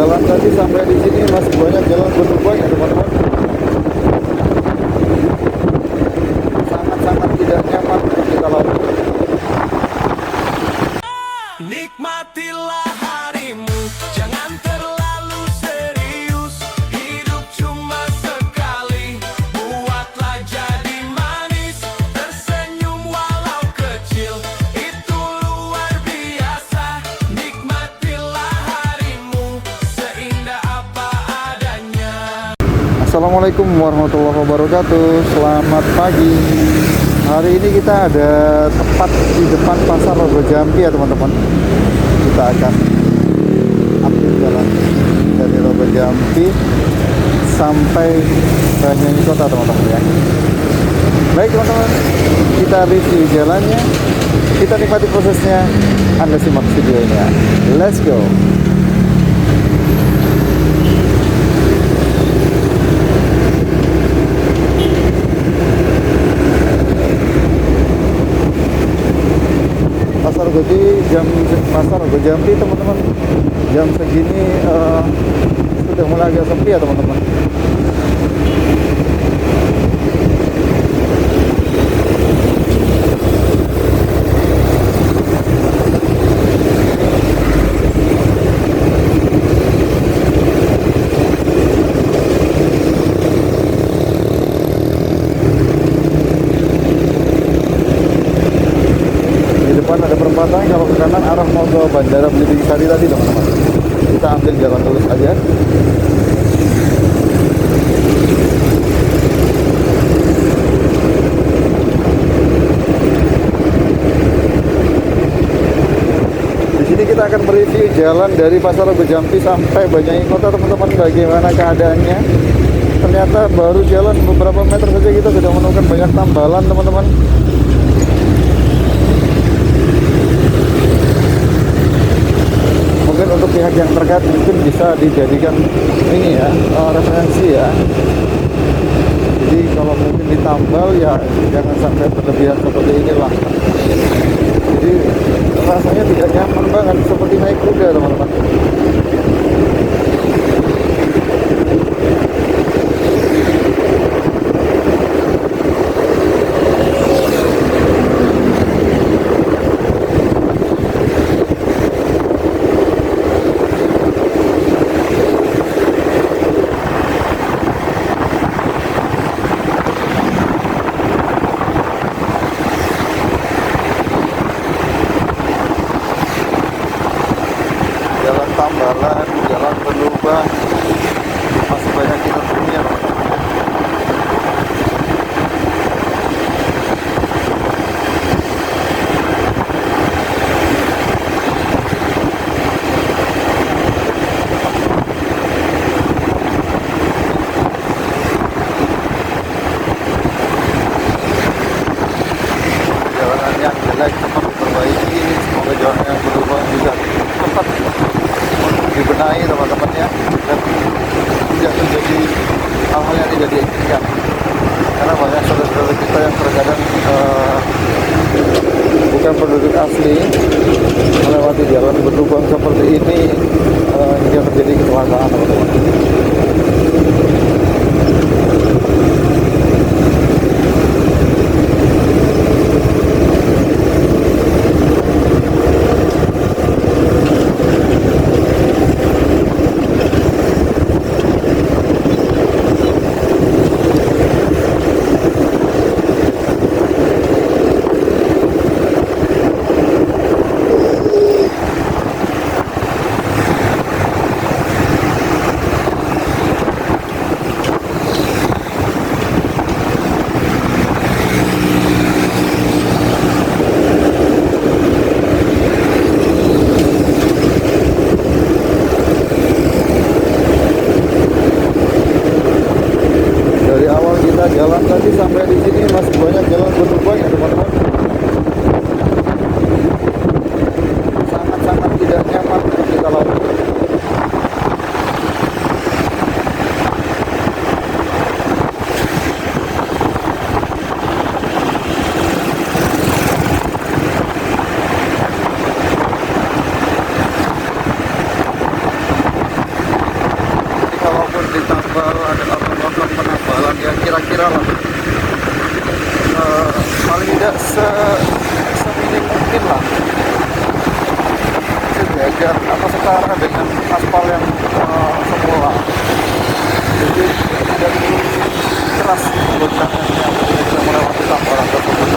Jalan tadi sampai di sini masih banyak jalan berlubang ya teman-teman. Sangat-sangat tidak nyaman untuk kita lalui. Nikmatilah harimu, jangan terlalu serius. Hidup cuma sekali, buatlah jadi manis. Tersenyum walau kecil, itu luar biasa. Nikmatilah harimu, seindah apa adanya. Assalamualaikum warahmatullahi wabarakatuh. Selamat pagi. Hari ini kita ada tepat di depan Pasar Rogo Jampi ya teman-teman. Kita akan ambil jalan dari Rogo Jampi sampai Banyuwangi Kota teman-teman ya. Baik teman-teman, kita review jalannya, kita nikmati prosesnya. Anda simak videonya. Let's go. Pasar Rogo Jampi teman-teman, jam segini sudah mulai agak sepi ya teman-teman. Ada perempatan, kalau ke kanan arah mau ke Bandara Belitung Sari tadi teman-teman. Kita ambil jalan lurus aja. Di sini kita akan mereview jalan dari Pasar Rogo Jampi sampai Banyuwangi Kota teman-teman. Bagaimana keadaannya? Ternyata baru jalan beberapa meter saja kita sudah menemukan banyak tambalan teman-teman. Mungkin untuk pihak yang terkait mungkin bisa dijadikan ini ya, referensi ya. Jadi kalau mungkin ditambal ya jangan sampai berlebihan seperti inilah. Jadi rasanya tidak nyaman banget seperti naik kuda teman-teman. Tambalan, jalan berlubang, masih banyak kita temui ya. Jalanan yang jelek cepat diperbaiki, semoga jalan yang berlubang juga cepat dibenahi teman-teman ya, dan tidak terjadi hal-hal yang tidak diinginkan, karena banyak saudara-saudara kita yang terkadang bukan penduduk asli melewati jalan berlubang seperti ini hingga terjadi kecelakaan teman-teman. dalam. Paling tidak seminim mungkin lah, sejajar atau setara dengan aspal yang semula. Jadi tidak terlalu keras goncangannya ketika kita melewati tambalan tersebut.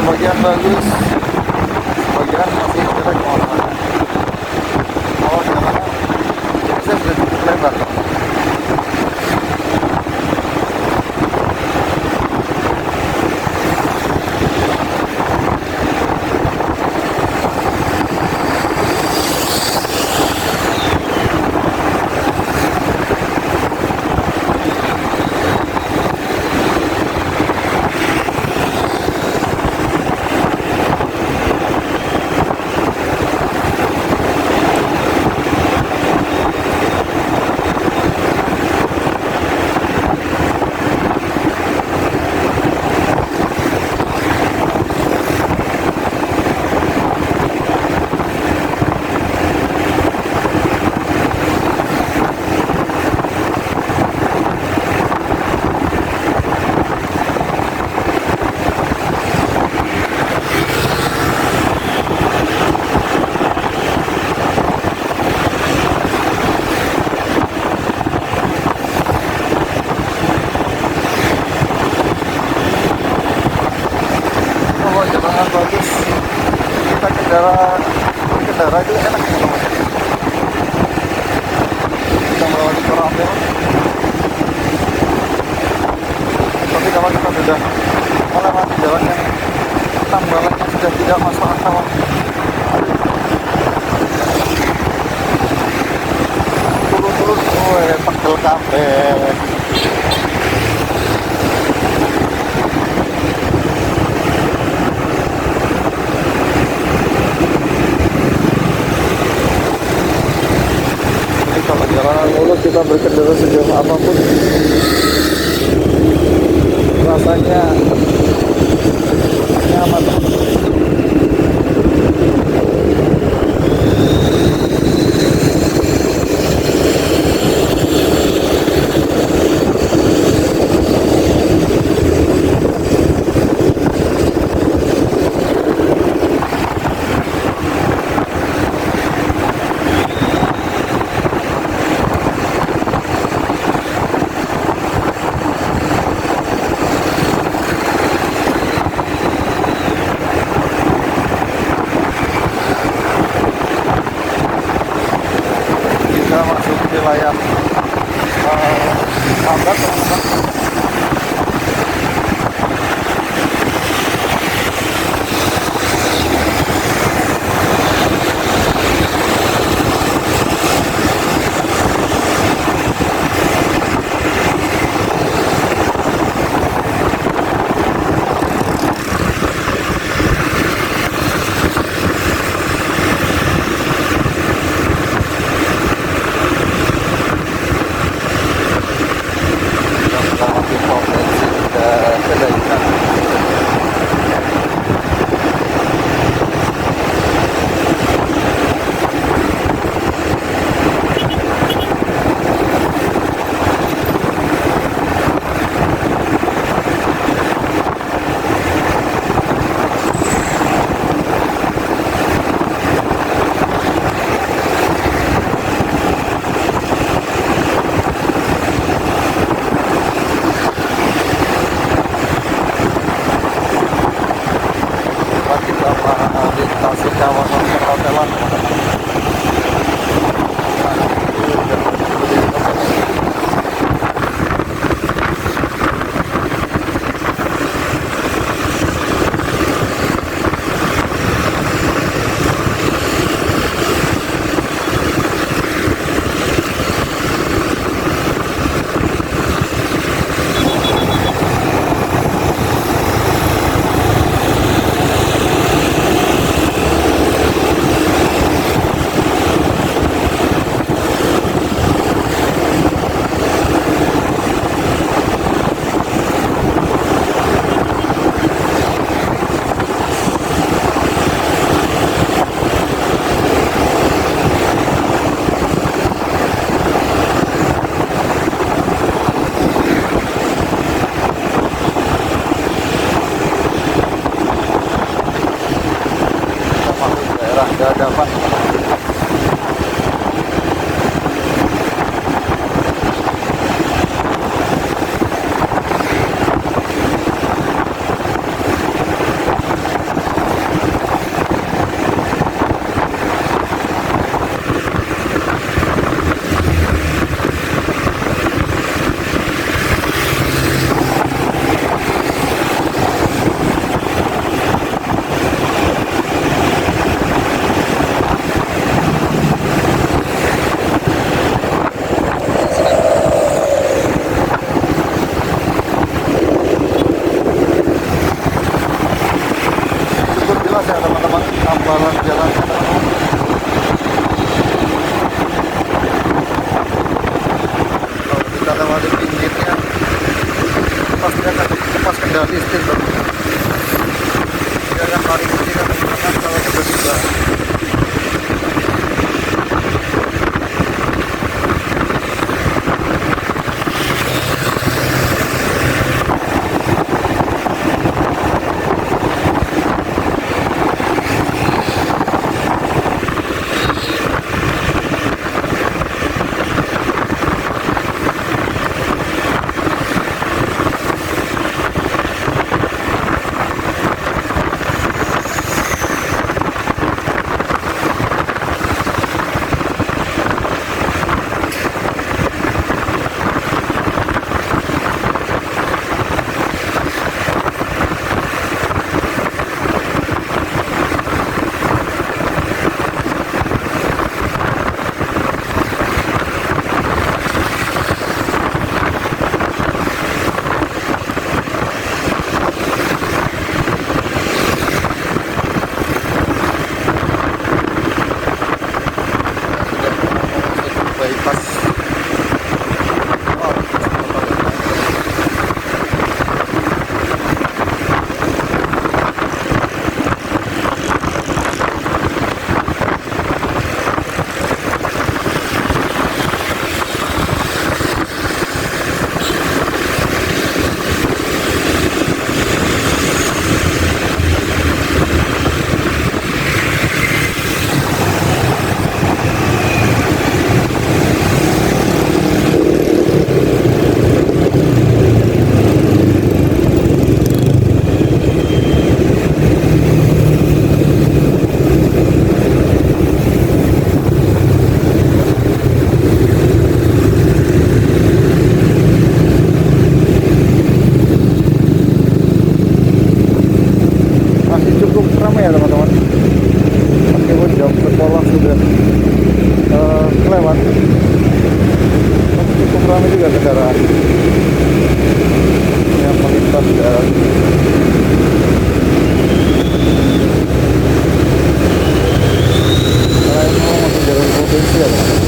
Sebagian bagus, sebagian masih jelek warnanya. Oh, jalannya bisa cukup lebar. Jalanan bagus, kita kendara itu enak teman-teman. Kita melewati koramil, tapi kalau kita sudah melewati jalan yang tambalannya sudah tidak masuk akal, turun-turun, pegel kabeh. Kalau jalanan mulus kita berkendara sejauh apapun rasanya nyaman. hamparan jalannya teman-teman. Kalau kita lewati pinggirnya pasti akan lepas kendali setir bro. Dia akan paling kecil akan berangkat kalau tiba-tiba. Ya teman-teman, meskipun jam sekolah sudah kelewat, tapi cukup ramai juga kendaraan yang melintas jalan. Karena ini masih jalan provinsi ya teman-teman.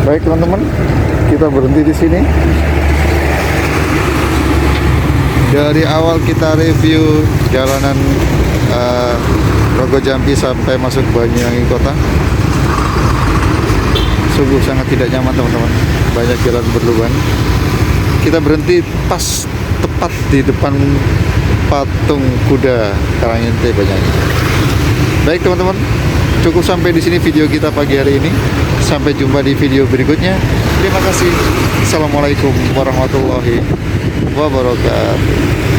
Baik teman-teman, kita berhenti di sini. Dari awal kita review jalanan Rogo Jampi sampai masuk Banyuwangi Kota, sungguh sangat tidak nyaman teman-teman. Banyak jalan berlubang. Kita berhenti pas tepat di depan patung kuda Karangente Banyuwangi. Baik teman-teman, cukup sampai di sini video kita pagi hari ini. Sampai jumpa di video berikutnya. Terima kasih. Assalamualaikum warahmatullahi wabarakatuh.